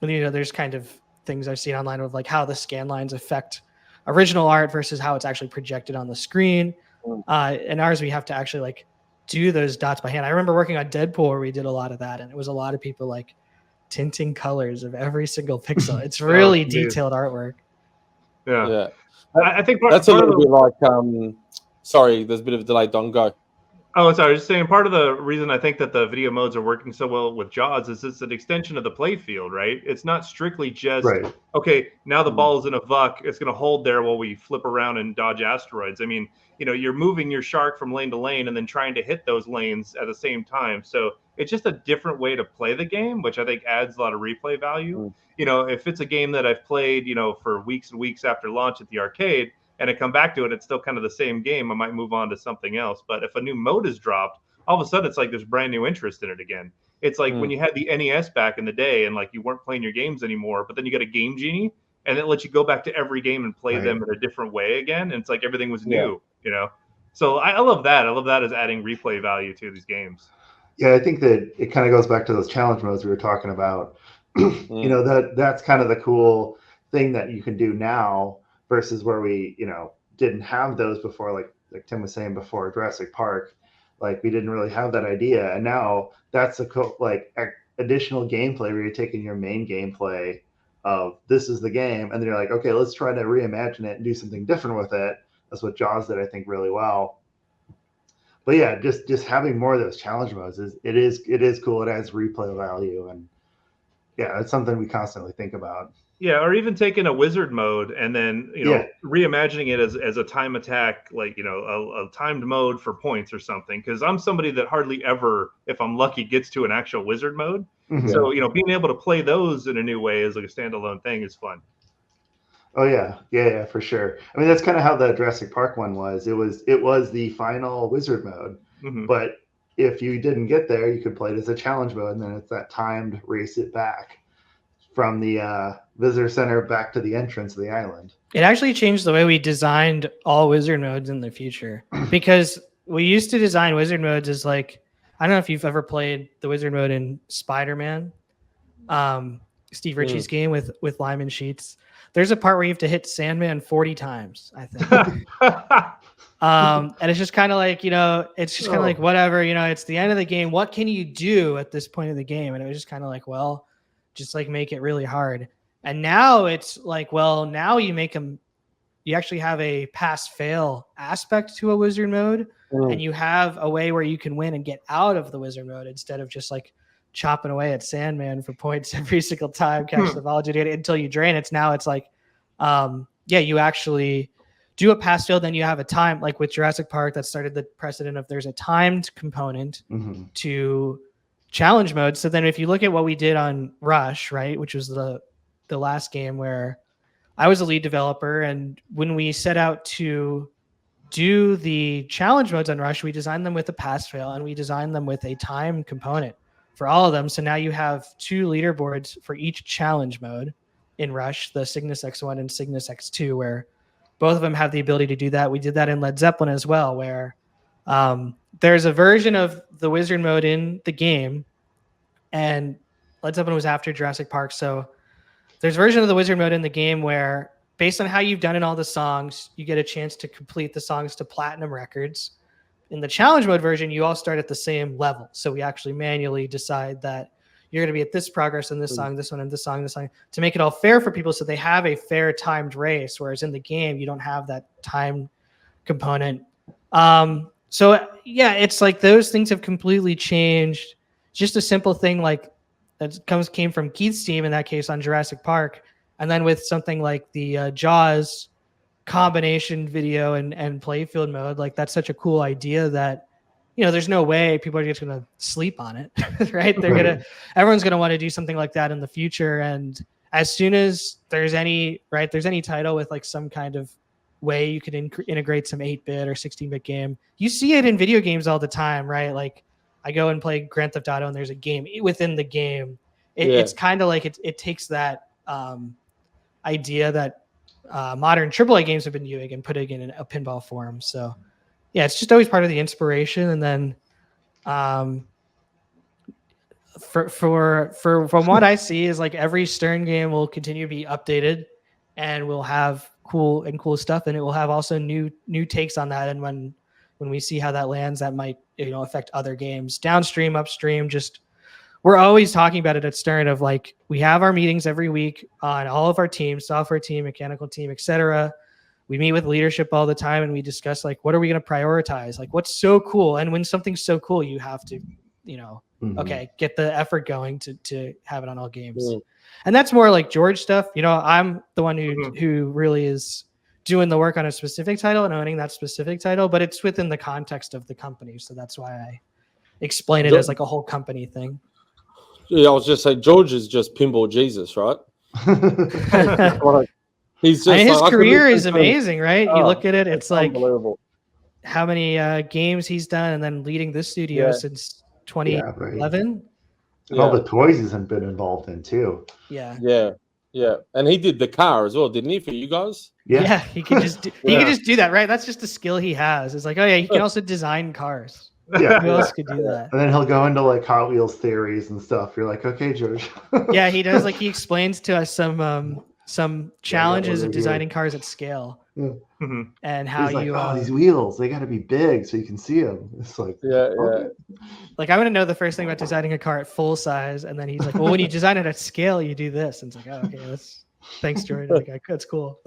There's kind of things I've seen online of like how the scan lines affect original art versus how it's actually projected on the screen. And ours, we have to actually like do those dots by hand. I remember working on Deadpool where we did a lot of that, and it was a lot of people like tinting colors of every single pixel. It's really detailed artwork. Yeah. I think that's a little bit like sorry, there's a bit of a delay. Don, go. Oh, sorry. I was just saying part of the reason I think that the video modes are working so well with Jaws is it's an extension of the play field, right? It's not strictly just, okay, now the ball is in a vuck. It's going to hold there while we flip around and dodge asteroids. You're moving your shark from lane to lane and then trying to hit those lanes at the same time. So it's just a different way to play the game, which I think adds a lot of replay value. If it's a game that I've played, for weeks and weeks after launch at the arcade, and I come back to it, it's still kind of the same game. I might move on to something else. But if a new mode is dropped, all of a sudden it's like there's brand new interest in it again. It's like when you had the NES back in the day and like you weren't playing your games anymore, but then you got a Game Genie and it lets you go back to every game and play them in a different way again. And it's like everything was new, So I love that. I love that as adding replay value to these games. Yeah, I think that it kind of goes back to those challenge modes we were talking about. You know, that's kind of the cool thing that you can do now versus where we, you know, didn't have those before, like Tim was saying before Jurassic Park. Like we didn't really have that idea, and now that's additional gameplay where you're taking your main gameplay of this is the game, and then you're like, okay, let's try to reimagine it and do something different with it. That's what Jaws did, I think, really well. But yeah, just having more of those challenge modes is cool. It adds replay value, and yeah, that's something we constantly think about. Yeah, or even taking a wizard mode and then, you know, reimagining it as a time attack, like, you know, a timed mode for points or something. Because I'm somebody that hardly ever, if I'm lucky, gets to an actual wizard mode. Mm-hmm. So, you know, being able to play those in a new way as like a standalone thing is fun. Oh yeah, for sure. I mean, that's kind of how the Jurassic Park one was. It was the final wizard mode, but if you didn't get there, you could play it as a challenge mode, and then it's that timed race it back from the visitor center back to the entrance of the island. It actually changed the way we designed all wizard modes in the future, because we used to design wizard modes as like, I don't know if you've ever played the wizard mode in Spider-Man, Steve Ritchie's game with Lyman Sheets. There's a part where you have to hit Sandman 40 times, I think. And it's just kind of like, you know, it's just kind of like, whatever, you know, it's the end of the game. What can you do at this point of the game? And it was just kind of like, well, just like make it really hard. And now it's like, well, now you actually have a pass fail aspect to a wizard mode. And you have a way where you can win and get out of the wizard mode instead of just like chopping away at Sandman for points every single time, catch the ball until you drain it. Now it's like, you actually do a pass fail, then you have a time, like with Jurassic Park, that started the precedent of there's a timed component to challenge mode. So then if you look at what we did on Rush, right, which was the last game where I was a lead developer, and when we set out to do the challenge modes on Rush, we designed them with a pass fail, and we designed them with a time component for all of them. So now you have 2 leaderboards for each challenge mode in Rush, the Cygnus X1 and Cygnus X2, where both of them have the ability to do that. We did that in Led Zeppelin as well, where there's a version of the wizard mode in the game, and Led Zeppelin was after Jurassic Park. So there's a version of the wizard mode in the game where, based on how you've done in all the songs, you get a chance to complete the songs to platinum records. In the challenge mode version, you all start at the same level. So we actually manually decide that you're going to be at this progress in this song, this one, and this song, to make it all fair for people so they have a fair timed race, whereas in the game, you don't have that time component. So, yeah, it's like those things have completely changed. Just a simple thing like that came from Keith's team, in that case on Jurassic Park, and then with something like the Jaws combination video and playfield mode, like that's such a cool idea that, you know, there's no way people are just going to sleep on it, right? Everyone's going to want to do something like that in the future. And as soon as there's any title with like some kind of way you could integrate some 8-bit or 16-bit game, you see it in video games all the time, right? Like I go and play Grand Theft Auto and there's a game within the game. It's kind of like it takes that idea that modern AAA games have been using and putting it in a pinball form. So yeah, it's just always part of the inspiration. And then from what I see is like every Stern game will continue to be updated, and we'll have cool stuff, and it will have also new takes on that. And when we see how that lands, that might, you know, affect other games downstream, upstream. Just we're always talking about it at Stern of like, we have our meetings every week on all of our teams, software team, mechanical team, etc. We meet with leadership all the time, and we discuss like, what are we going to prioritize? Like, what's so cool? And when something's so cool, you have to, you know, okay, get the effort going to have it on all games. And that's more like George stuff. You know, I'm the one who really is doing the work on a specific title and owning that specific title, but it's within the context of the company. So that's why I explain it as like a whole company thing. Yeah, I was just saying, George is just pinball Jesus, right? He's just his career is amazing, right? You look at it, it's like how many games he's done, and then leading this studio since 2011. All the toys he's been involved in too. Yeah. Yeah, and he did the car as well, didn't he, for you guys? Yeah, he could just do, he could just do that, right? That's just a skill he has. It's like, oh yeah, he can also design cars. Yeah. Who else could do that? And then he'll go into like Hot Wheels theories and stuff. You're like, okay, George. Yeah, he does. Like he explains to us some challenges of designing cars at scale, and how He's like, you these wheels, they got to be big so you can see them. It's like, okay. Like I want to know the first thing about designing a car at full size, and then he's like, well, when you design it at scale, you do this. And it's like, oh, okay, thanks, Jordan. Like, that's cool.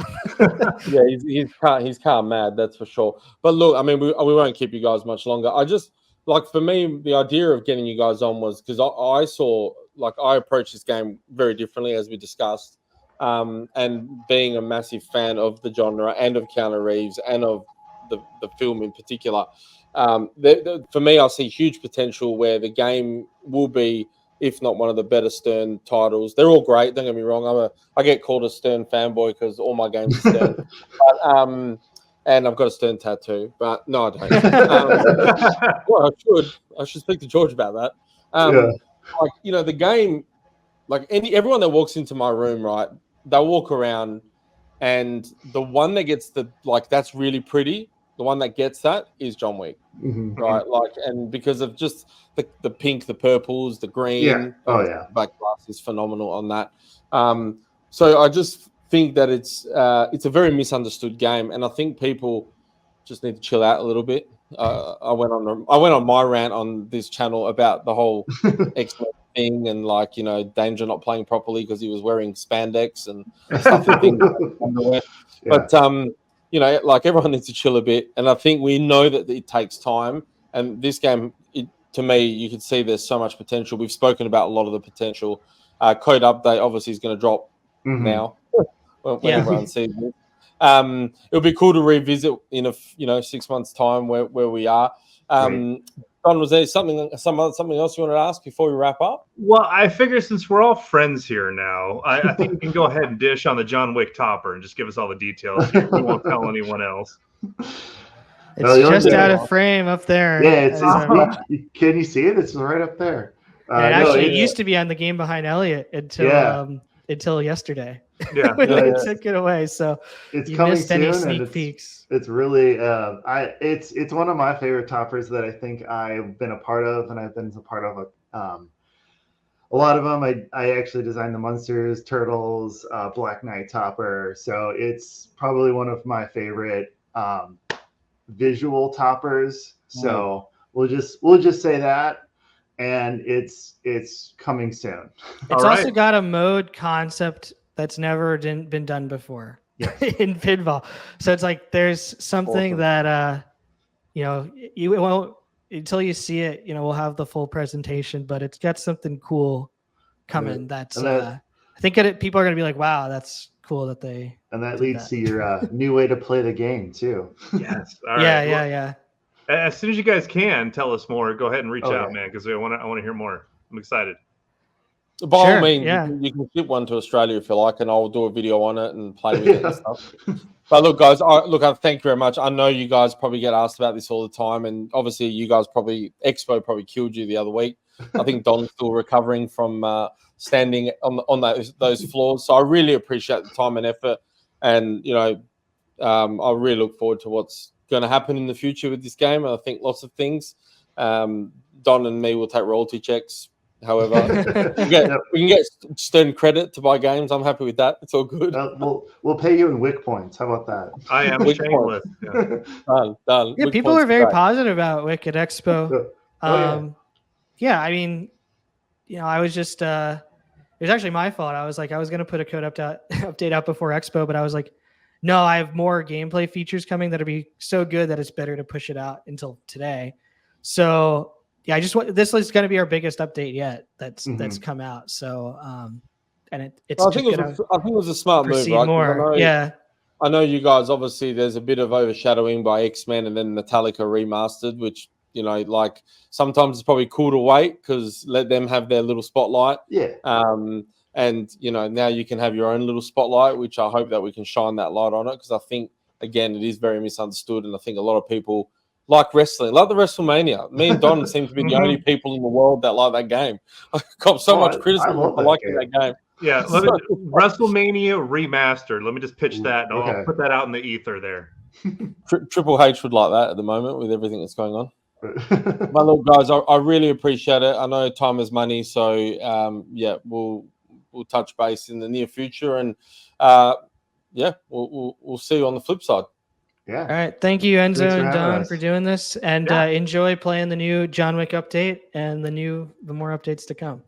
Yeah, he's car mad, that's for sure. But look, I mean, we won't keep you guys much longer. I just like, for me, the idea of getting you guys on was because I saw, like, I approached this game very differently, as we discussed, and being a massive fan of the genre and of Keanu Reeves and of the film in particular. For me, I see huge potential where the game will be, if not one of the better Stern titles. They're all great, don't get me wrong. I get called a Stern fanboy because all my games are Stern. But, and I've got a Stern tattoo, but no, I don't. Well, I should speak to George about that. Like, you know, the game, like everyone that walks into my room, right, they'll walk around, and the one that gets that's really pretty, the one that gets that is John Wick, right? Like, and because of just the pink, the purples, the green, black glass is phenomenal on that. So I just think that it's a very misunderstood game, and I think people just need to chill out a little bit. I went on my rant on this channel about the whole X-Men thing, and like, you know, Danger not playing properly because he was wearing spandex and stuff and things. But you know, like, everyone needs to chill a bit, and I think we know that it takes time. And this game, to me, you can see there's so much potential. We've spoken about a lot of the potential. Code update obviously is going to drop now when everyone sees it. It'll be cool to revisit in 6 months' time where we are. Don, was there something else you wanted to ask before we wrap up? Well, I figure since we're all friends here now, I think we can go ahead and dish on the John Wick topper and just give us all the details. We won't tell anyone else. It's just out of frame up there. Yeah, can you see it? It's right up there. It used to be on the game behind Elliot until yesterday. Yeah, they took it away. So it's you coming missed soon, any sneak peeks. It's really it's one of my favorite toppers that I think I've been a part of, and I've been a part of a lot of them. I actually designed the Monsters, Turtles, Black Knight topper. So it's probably one of my favorite visual toppers. So we'll just say that. And it's coming soon. It's also got a mode concept that's never been done before in pinball. So it's like there's something that you won't, until you see it. You know, we'll have the full presentation, but it's got something cool coming. That's I think people are gonna be like, wow, that's cool that they. And that leads to your new way to play the game too. Yes. All right. Yeah. As soon as you guys can tell us more, go ahead and reach out, man, because I want to hear more. I'm excited. By all means, you can ship one to Australia if you like, and I'll do a video on it and play with it and stuff. But look, guys, I thank you very much. I know you guys probably get asked about this all the time, and obviously you guys Expo probably killed you the other week. I think Don's still recovering from standing on those floors. So I really appreciate the time and effort, and I really look forward to what's going to happen in the future with this game. I think lots of things. Don and me will take royalty checks. However, we can get Stern credit to buy games. I'm happy with that. It's all good. We'll pay you in Wick Points. How about that? I am shameless. Done. Yeah, people were very positive about Wick at Expo. I mean, I was just it was actually my fault. I was going to put a code update out before Expo, but I was like, no, I have more gameplay features coming that'll be so good that it's better to push it out until today. So yeah, this is going to be our biggest update yet. That's come out. So and it's. I think it was a smart move, right? More. I know you guys. Obviously, there's a bit of overshadowing by X-Men and then Metallica remastered, which like sometimes it's probably cool to wait because let them have their little spotlight. Yeah. And now you can have your own little spotlight, which I hope that we can shine that light on it, because I think, again, it is very misunderstood, and I think a lot of people like wrestling, like the WrestleMania. Me and Don seem to be the only people in the world that like that game. I got so much criticism for liking that game. Yeah, WrestleMania remastered. Let me just pitch that, and I'll put that out in the ether there. Triple H would like that at the moment with everything that's going on. But look, guys, I really appreciate it. I know time is money, so yeah, we'll touch base in the near future, and yeah, we'll see you on the flip side. Yeah. All right. Thank you, Enzo Thanks for and Don, having us. for doing this, and enjoy playing the new John Wick update and the more updates to come.